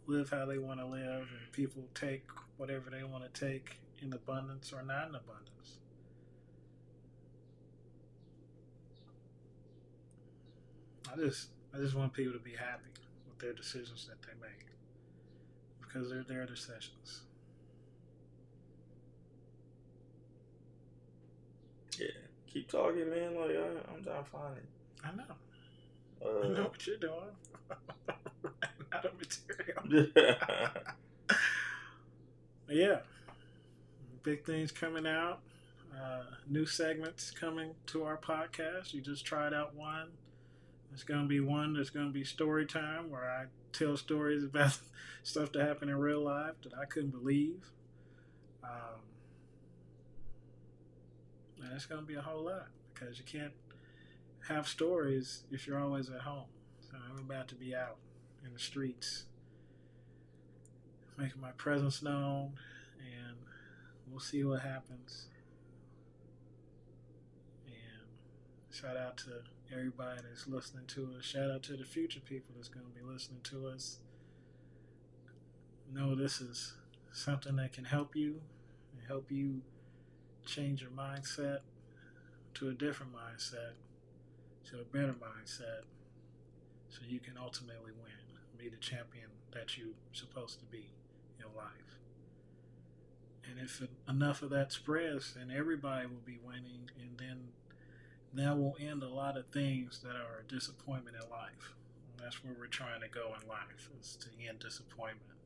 live how they want to live, and people take whatever they want to take in abundance or not in abundance. I just want people to be happy with their decisions that they make, because they're their decisions. Yeah, keep talking, man. Like I'm trying to find it. I know. I know what you're doing. Out of material. Yeah, big things coming out. New segments coming to our podcast. You just tried out one. There's going to be one that's going to be story time, where I tell stories about stuff that happened in real life that I couldn't believe. And it's going to be a whole lot, because you can't have stories if you're always at home. So I'm about to be out in the streets, making my presence known, and we'll see what happens. And shout out to everybody that's listening to us. Shout out to the future people that's going to be listening to us. Know this is something that can help you, and help you change your mindset to a different mindset, to a better mindset, so you can ultimately win, be the champion that you're supposed to be in life. And if enough of that spreads, then everybody will be winning, and then that will end a lot of things that are a disappointment in life. And that's where we're trying to go in life, is to end disappointment.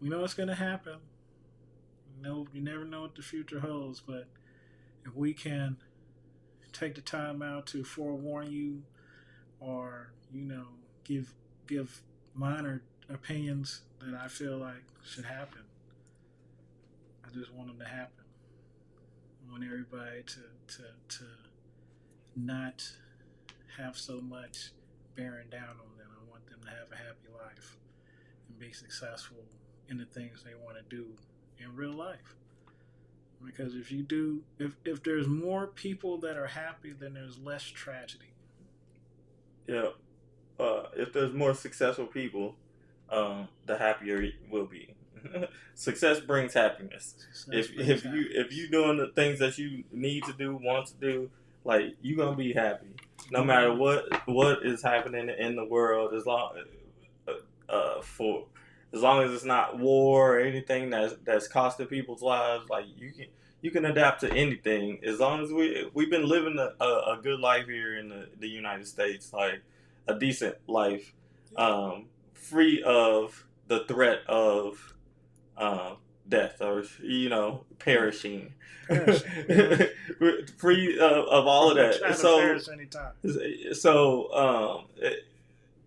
We know it's going to happen. You never know what the future holds, but if we can take the time out to forewarn you, or give minor opinions that I feel like should happen, I just want them to happen. I want everybody to not have so much bearing down on them. I want them to have a happy life and be successful in the things they want to do in real life. Because if there's more people that are happy, then there's less tragedy. Yeah. If there's more successful people, the happier it will be. Success brings happiness. Success brings If you doing the things that you need to do, want to do, like you gonna be happy, no Mm-hmm. matter what is happening in the world. For as long as it's not war or anything that's costing people's lives, like you can adapt to anything as long as we've been living a good life here in the United States, like a decent life, free of the threat of death or perishing, Perishing. free of all of Try that. to perish anytime.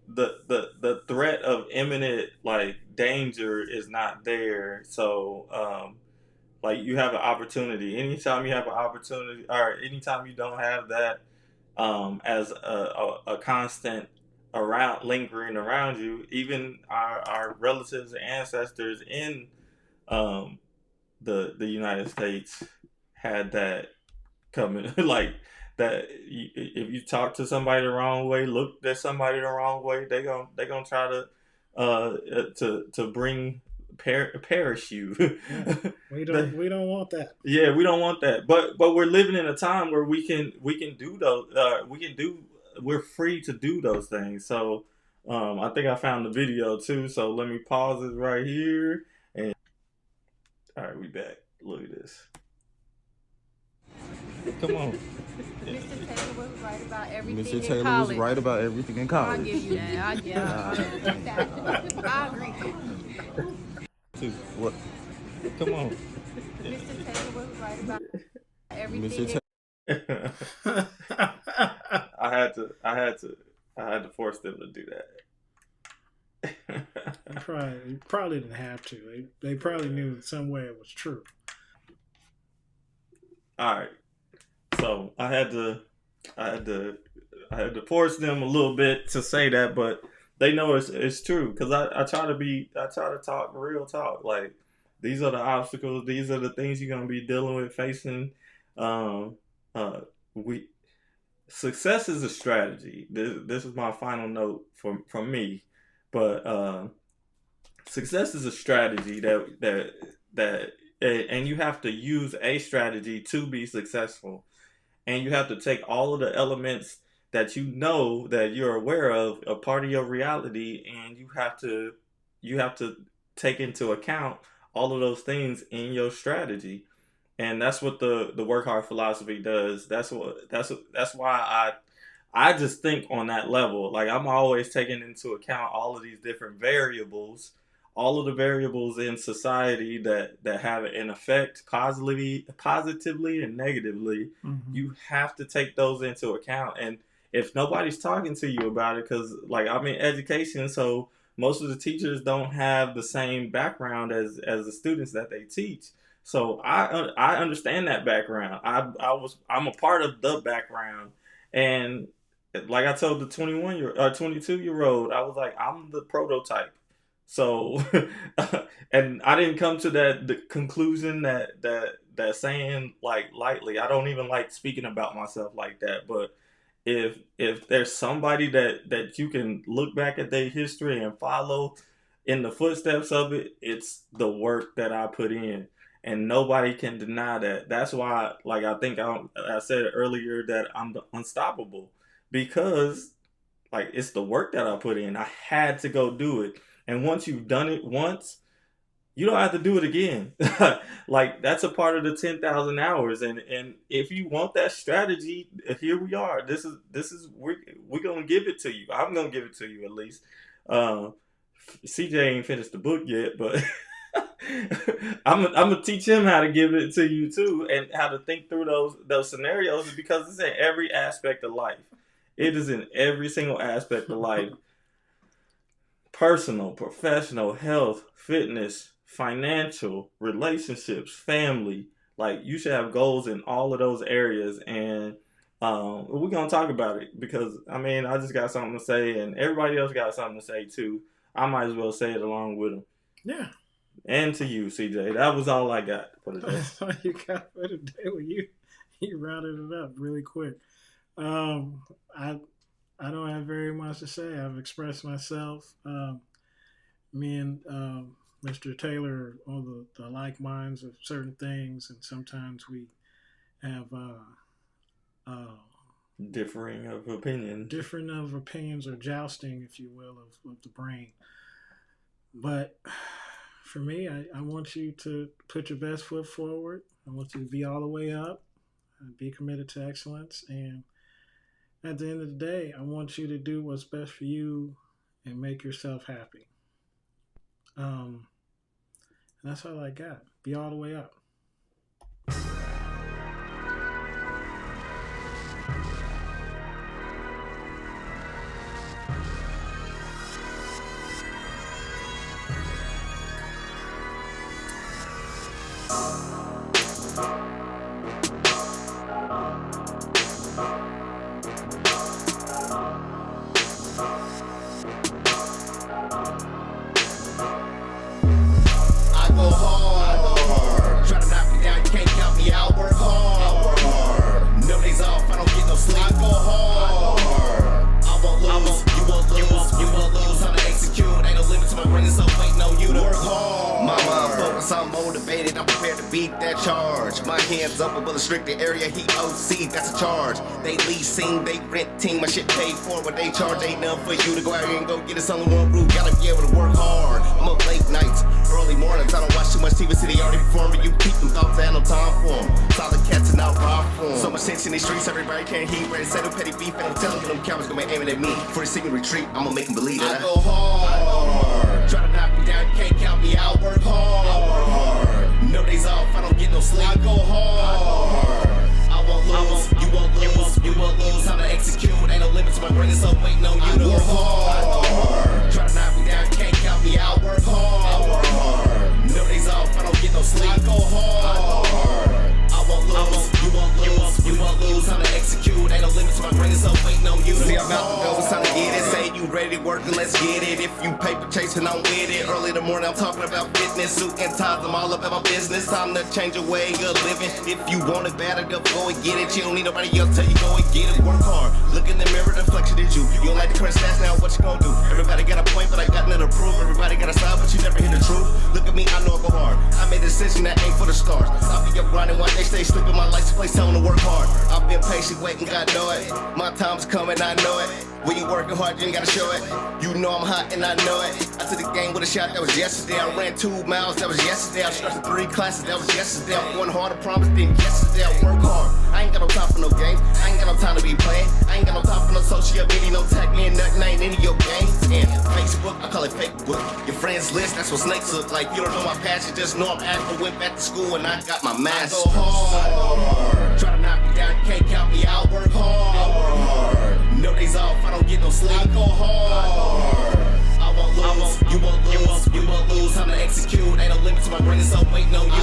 The threat of imminent like danger is not there. So like you have an opportunity. Anytime you have an opportunity, or anytime you don't have that as a constant around lingering around you, even our relatives and ancestors in um, the United States had that coming. Like that, if you talk to somebody the wrong way, look at somebody the wrong way, they gonna try to bring perish you. Yeah. We don't want that. Yeah, we don't want that. But we're living in a time where we can do those. We're free to do those things. So I think I found the video too. So let me pause it right here. And all right, we back. Look at this. Come on. Mr. Taylor was right about everything Mr. in Taylor was college. right about everything in I'll college. give you that. I agree. What? Come on. Mr. Taylor was right about everything. Mr. Taylor. I had to force them to do that. They probably didn't have to. They probably knew in some way it was true. All right. So I had to force them a little bit to say that, but they know it's true because I try to talk real talk. Like these are the obstacles, these are the things you're gonna be dealing with, facing. We Success is a strategy. This is my final note from me, but success is a strategy that and you have to use a strategy to be successful, and you have to take all of the elements that you know that you're aware of a part of your reality, and you have to take into account all of those things in your strategy. And that's what the work hard philosophy does. That's why I just think on that level. Like I'm always taking into account all of these different variables, all of the variables in society that have an effect positively and negatively. Mm-hmm. You have to take those into account. And if nobody's talking to you about it, because like I'm in education, so most of the teachers don't have the same background as the students that they teach. So I understand that background. I'm a part of the background, and like I told the 22-year-old, I was like, I'm the prototype. So, and I didn't come to the conclusion that saying like lightly. I don't even like speaking about myself like that. But if there's somebody that you can look back at their history and follow in the footsteps of it, it's the work that I put in, and nobody can deny that. That's why, like I think I said earlier that I'm unstoppable because like it's the work that I put in. I had to go do it. And once you've done it once, you don't have to do it again. Like that's a part of the 10,000 hours. And if you want that strategy, here we are. We're gonna give it to you. I'm gonna give it to you at least. CJ ain't finished the book yet, but I'm gonna teach him how to give it to you too, and how to think through those scenarios because it's in every aspect of life. It is in every single aspect of life. Personal, professional, health, fitness, financial, relationships, family. Like you should have goals in all of those areas, and we're gonna talk about it because I mean I just got something to say, and everybody else got something to say too. I might as well say it along with them. Yeah. And to you, CJ. That was all I got for today. That's all you got for today. Well, you rounded it up really quick. I don't have very much to say. I've expressed myself. Me and Mr. Taylor on the like minds of certain things, and sometimes we have Differing of opinion. different of opinions or jousting, if you will, of the brain. But for me, I want you to put your best foot forward. I want you to be all the way up, and be committed to excellence. And at the end of the day, I want you to do what's best for you and make yourself happy. And that's all I got. Be all the way up. I go hard. Try to knock me down, you can't count me out. Work hard. No days off, I don't get no sleep. I go hard. I won't lose, you won't lose, you won't lose. How to execute, ain't no limit to my brain, so waiting on you to work hard. My mind focused, I'm motivated, I'm prepared to beat that charge. My hands up above the restricted area, he OC, that's a charge. They leasing, they rent team, my shit paid for. What they charge ain't nothing for you to go out here and go get it. Only one rule, gotta be able to work hard. I'm up late nights, early mornings, I don't watch too much TV, city already performing. You keep them thoughts, I have no time for them. Solid cats and out rock for them. So much tension in these streets, everybody can't heat. Ready to settle petty beef, and I'm telling you, them cowards gonna be aiming at me. For the second retreat, I'ma make them believe that I go hard. Try to knock me down, you can't count me out. Work hard. No days off, I don't get no sleep. I go hard. I won't lose, you won't lose, you won't lose. How to execute, ain't no limit to my brain, so waiting on you to work hard. Try to knock me down, you can't count me out. Work hard. No days off, I don't get no sleep. I go hard. I won't lose, you won't lose, you won't lose. How to execute, ain't no limit to my brain, so waiting on you to see, I'm about to go, it's time to get it. Say you ready to work, and let's get it. If you paper chasing, I'm with it. Early in the morning, I'm talking about fitness, suit and ties, I'm all about my business. Time to change your way of living. If you want it bad enough, go and get it. You don't need nobody else tell you go and get it. Work hard, look in the mirror, the reflection is you. You don't like the current stats, now what you gonna do? Everybody got a point, but I got nothing to prove. Everybody got a side, but you never hear the truth. Look at me, I know I go hard. I made a decision that ain't for the stars. I'll be up grinding one day, stay sleeping. My life's a place, telling to work hard. I've been patient, waiting, God know it. My time's coming, I know it. When you working hard, you ain't gotta show it. You know I'm hot and I know it. I took the game with a shot, that was yesterday. I ran 2 miles, that was yesterday. I started 3 classes, that was yesterday. I'm going hard, I promise, then yesterday I work hard. I ain't got no time for no games. I ain't got no time to be playing. I ain't got no time for no social media, no tag me and nothing, ain't any of your games. And Facebook, I call it fake book. Your friends list, that's what snakes look like. You don't know my passion, just know I'm active. Went back to school and I got my master's. I go hard. Try to knock me down, you can't count me out. Work hard. No days off, I don't get no sleep. I go hard. I won't lose, you won't lose, you won't lose. How to execute, ain't no limit to my brain, so waiting on you.